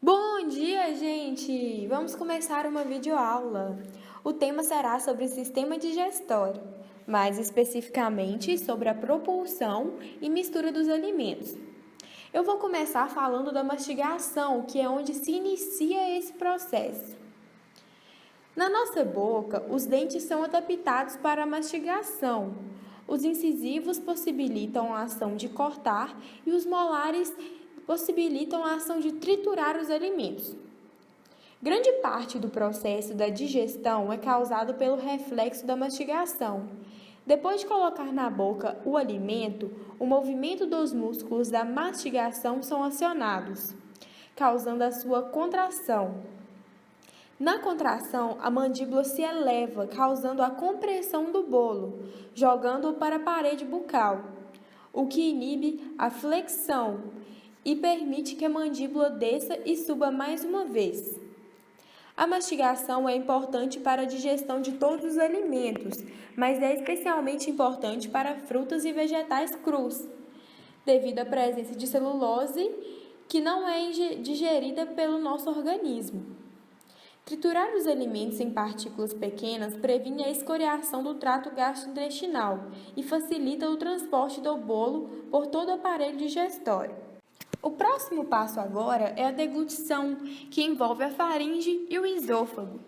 Bom dia, gente! Vamos começar uma videoaula. O tema será sobre o sistema digestório, mais especificamente sobre a propulsão e mistura dos alimentos. Eu vou começar falando da mastigação, que é onde se inicia esse processo. Na nossa boca, os dentes são adaptados para a mastigação. Os incisivos possibilitam a ação de cortar e os molares possibilitam a ação de triturar os alimentos. Grande parte do processo da digestão é causado pelo reflexo da mastigação. Depois de colocar na boca o alimento, o movimento dos músculos da mastigação são acionados, causando a sua contração. Na contração, a mandíbula se eleva, causando a compressão do bolo, jogando-o para a parede bucal, o que inibe a flexão e permite que a mandíbula desça e suba mais uma vez. A mastigação é importante para a digestão de todos os alimentos, mas é especialmente importante para frutas e vegetais crus, devido à presença de celulose que não é digerida pelo nosso organismo. Triturar os alimentos em partículas pequenas previne a escoriação do trato gastrointestinal e facilita o transporte do bolo por todo o aparelho digestório. O próximo passo agora é a deglutição, que envolve a faringe e o esôfago.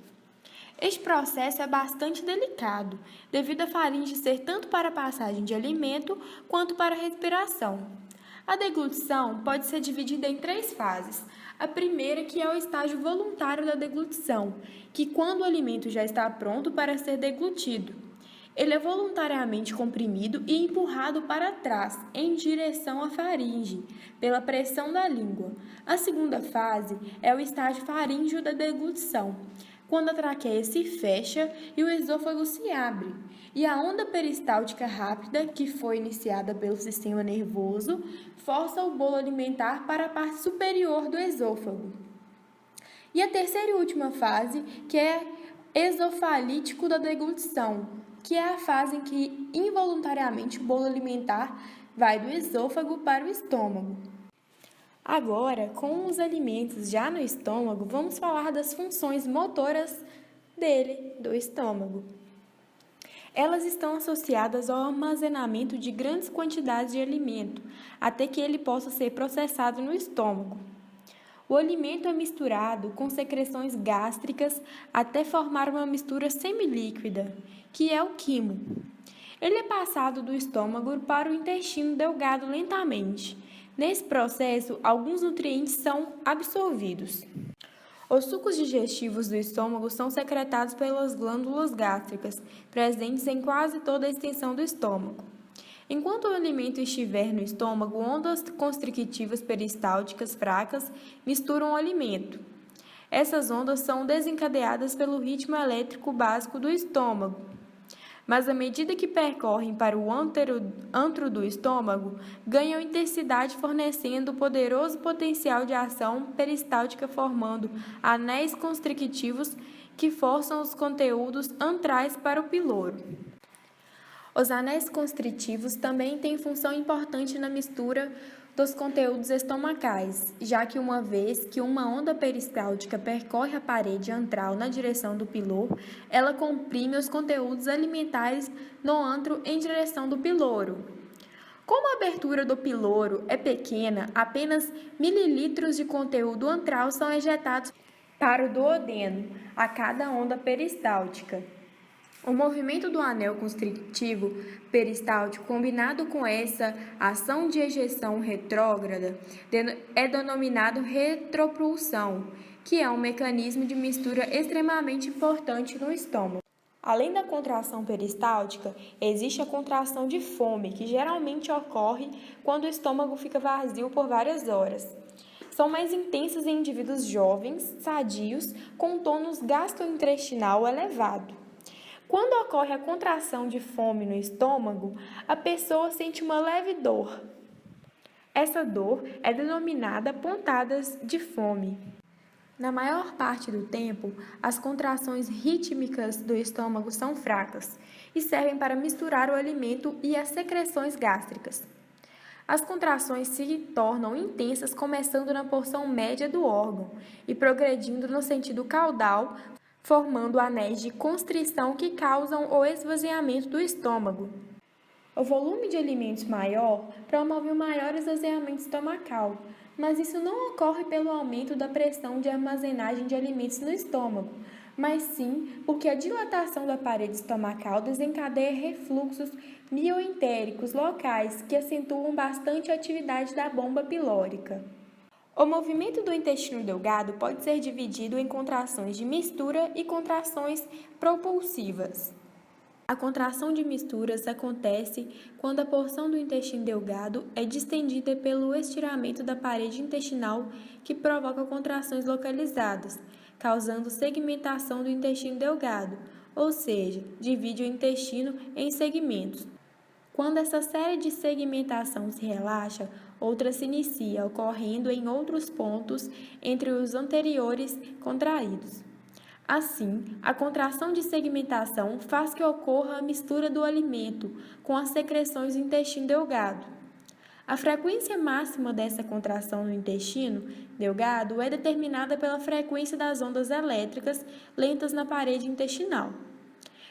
Este processo é bastante delicado, devido à faringe ser tanto para a passagem de alimento quanto para a respiração. A deglutição pode ser dividida em 3 fases. A primeira, que é o estágio voluntário da deglutição, que quando o alimento já está pronto para ser deglutido. Ele é voluntariamente comprimido e empurrado para trás, em direção à faringe, pela pressão da língua. A segunda fase é o estágio faríngeo da deglutição, quando a traqueia se fecha e o esôfago se abre, e a onda peristáltica rápida, que foi iniciada pelo sistema nervoso, força o bolo alimentar para a parte superior do esôfago. E a terceira e última fase, que é esofalítico da deglutição, que é a fase em que involuntariamente o bolo alimentar vai do esôfago para o estômago. Agora, com os alimentos já no estômago, vamos falar das funções motoras do estômago. Elas estão associadas ao armazenamento de grandes quantidades de alimento, até que ele possa ser processado no estômago. O alimento é misturado com secreções gástricas até formar uma mistura semilíquida, que é o quimo. Ele é passado do estômago para o intestino delgado lentamente. Nesse processo, alguns nutrientes são absorvidos. Os sucos digestivos do estômago são secretados pelas glândulas gástricas, presentes em quase toda a extensão do estômago. Enquanto o alimento estiver no estômago, ondas constrictivas peristálticas fracas misturam o alimento. Essas ondas são desencadeadas pelo ritmo elétrico básico do estômago. Mas à medida que percorrem para o antro do estômago, ganham intensidade fornecendo poderoso potencial de ação peristáltica formando anéis constrictivos que forçam os conteúdos antrais para o piloro. Os anéis constritivos também têm função importante na mistura dos conteúdos estomacais, já que uma vez que uma onda peristáltica percorre a parede antral na direção do pilor, ela comprime os conteúdos alimentares no antro em direção do piloro. Como a abertura do piloro é pequena, apenas mililitros de conteúdo antral são ejetados para o duodeno a cada onda peristáltica. O movimento do anel constritivo peristáltico, combinado com essa ação de ejeção retrógrada, é denominado retropulsão, que é um mecanismo de mistura extremamente importante no estômago. Além da contração peristáltica, existe a contração de fome, que geralmente ocorre quando o estômago fica vazio por várias horas. São mais intensas em indivíduos jovens, sadios, com tônus gastrointestinal elevado. Quando ocorre a contração de fome no estômago, a pessoa sente uma leve dor. Essa dor é denominada pontadas de fome. Na maior parte do tempo, as contrações rítmicas do estômago são fracas e servem para misturar o alimento e as secreções gástricas. As contrações se tornam intensas começando na porção média do órgão e progredindo no sentido caudal, formando anéis de constrição que causam o esvaziamento do estômago. O volume de alimentos maior promove um maior esvaziamento estomacal, mas isso não ocorre pelo aumento da pressão de armazenagem de alimentos no estômago, mas sim porque a dilatação da parede estomacal desencadeia refluxos mioentéricos locais que acentuam bastante a atividade da bomba pilórica. O movimento do intestino delgado pode ser dividido em contrações de mistura e contrações propulsivas. A contração de misturas acontece quando a porção do intestino delgado é distendida pelo estiramento da parede intestinal que provoca contrações localizadas, causando segmentação do intestino delgado, ou seja, divide o intestino em segmentos. Quando essa série de segmentação se relaxa, outra se inicia, ocorrendo em outros pontos entre os anteriores contraídos. Assim, a contração de segmentação faz que ocorra a mistura do alimento com as secreções do intestino delgado. A frequência máxima dessa contração no intestino delgado é determinada pela frequência das ondas elétricas lentas na parede intestinal.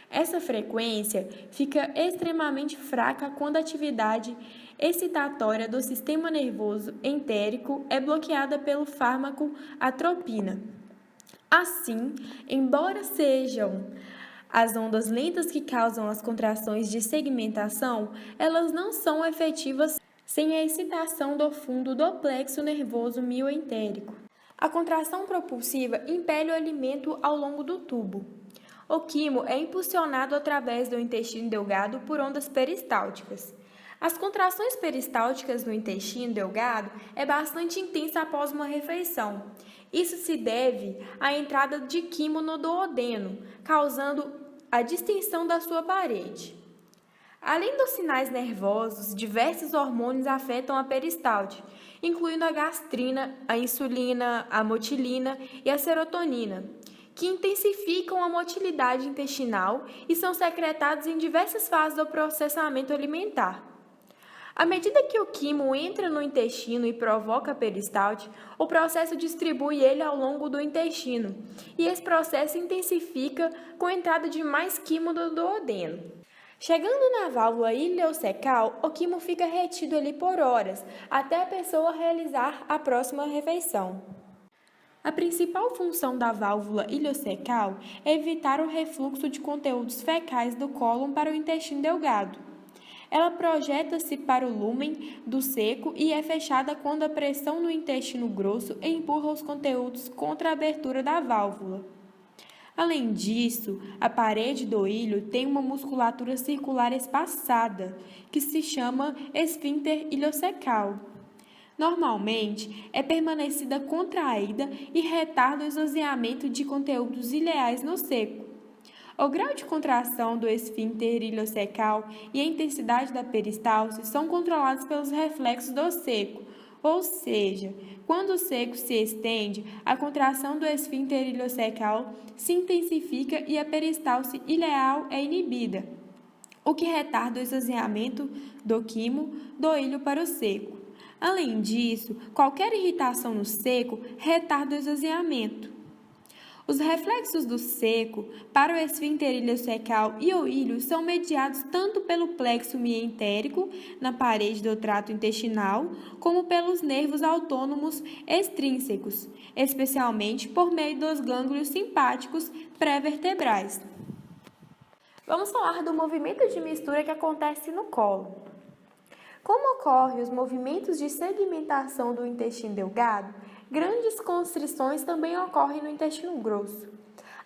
Essa frequência fica extremamente fraca quando a atividade excitatória do sistema nervoso entérico é bloqueada pelo fármaco atropina. Assim, embora sejam as ondas lentas que causam as contrações de segmentação, elas não são efetivas sem a excitação do fundo do plexo nervoso mioentérico. A contração propulsiva impele o alimento ao longo do tubo. O quimo é impulsionado através do intestino delgado por ondas peristálticas. As contrações peristálticas no intestino delgado é bastante intensa após uma refeição. Isso se deve à entrada de quimo no duodeno, causando a distensão da sua parede. Além dos sinais nervosos, diversos hormônios afetam a peristalte, incluindo a gastrina, a insulina, a motilina e a serotonina, que intensificam a motilidade intestinal e são secretados em diversas fases do processamento alimentar. À medida que o quimo entra no intestino e provoca a peristalte, o processo distribui ele ao longo do intestino, e esse processo intensifica com a entrada de mais quimo do duodeno. Chegando na válvula ileocecal, o quimo fica retido ali por horas, até a pessoa realizar a próxima refeição. A principal função da válvula ileocecal é evitar o refluxo de conteúdos fecais do cólon para o intestino delgado. Ela projeta-se para o lúmen do seco e é fechada quando a pressão no intestino grosso empurra os conteúdos contra a abertura da válvula. Além disso, a parede do ilho tem uma musculatura circular espaçada, que se chama esfíncter ileocecal. Normalmente, é permanecida contraída e retarda o esvaziamento de conteúdos ileais no seco. O grau de contração do esfíncter ileocecal e a intensidade da peristalse são controlados pelos reflexos do seco, ou seja, quando o seco se estende, a contração do esfíncter ileocecal se intensifica e a peristalse ileal é inibida, o que retarda o esvaziamento do quimo do ilho para o seco. Além disso, qualquer irritação no seco retarda o esvaziamento. Os reflexos do seco para o esfíncter ileocecal e o ilho são mediados tanto pelo plexo mioentérico na parede do trato intestinal, como pelos nervos autônomos extrínsecos, especialmente por meio dos gânglios simpáticos pré-vertebrais. Vamos falar do movimento de mistura que acontece no cólon. Como ocorrem os movimentos de segmentação do intestino delgado, grandes constrições também ocorrem no intestino grosso.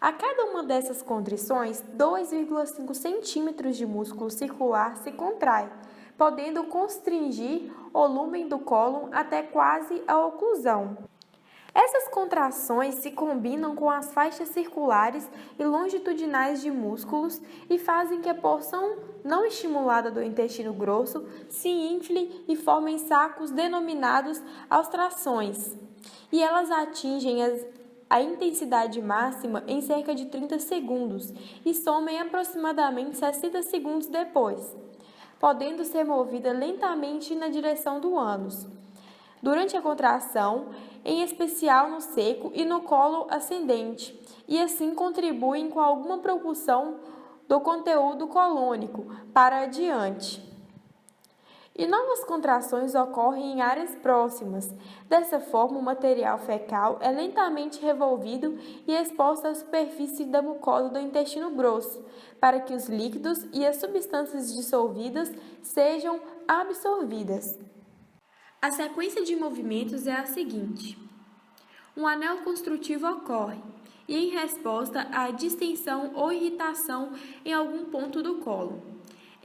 A cada uma dessas constrições, 2,5 centímetros de músculo circular se contrai, podendo constringir o lúmen do cólon até quase a oclusão. Essas contrações se combinam com as faixas circulares e longitudinais de músculos e fazem que a porção não estimulada do intestino grosso se infle e formem sacos denominados austrações. E elas atingem a intensidade máxima em cerca de 30 segundos e somem aproximadamente 60 segundos depois. podendo ser movida lentamente na direção do ânus. Durante a contração, em especial no seco e no colo ascendente, e assim contribuem com alguma propulsão do conteúdo colônico para adiante. E novas contrações ocorrem em áreas próximas. Dessa forma, o material fecal é lentamente revolvido e exposto à superfície da mucosa do intestino grosso, para que os líquidos e as substâncias dissolvidas sejam absorvidas. A sequência de movimentos é a seguinte: um anel construtivo ocorre, e em resposta à distensão ou irritação em algum ponto do colo.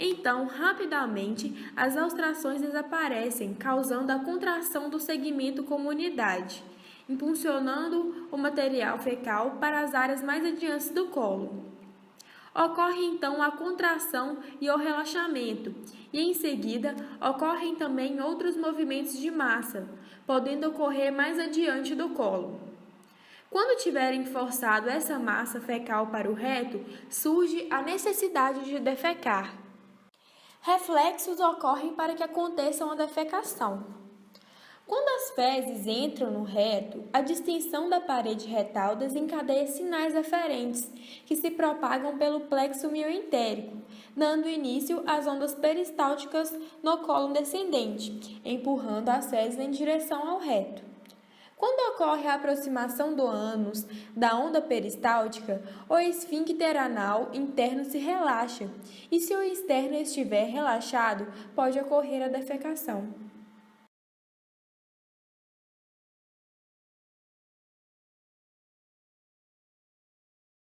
Então, rapidamente, as austrações desaparecem, causando a contração do segmento como unidade, impulsionando o material fecal para as áreas mais adiantes do colo. Ocorre então a contração e o relaxamento, e em seguida ocorrem também outros movimentos de massa, podendo ocorrer mais adiante do colo. Quando tiverem forçado essa massa fecal para o reto, surge a necessidade de defecar. Reflexos ocorrem para que aconteça uma defecação. Quando as fezes entram no reto, a distensão da parede retal desencadeia sinais aferentes, que se propagam pelo plexo mioentérico, dando início às ondas peristálticas no colo descendente, empurrando as fezes em direção ao reto. Quando ocorre a aproximação do ânus da onda peristáltica, o esfíncter anal interno se relaxa, e se o externo estiver relaxado, pode ocorrer a defecação.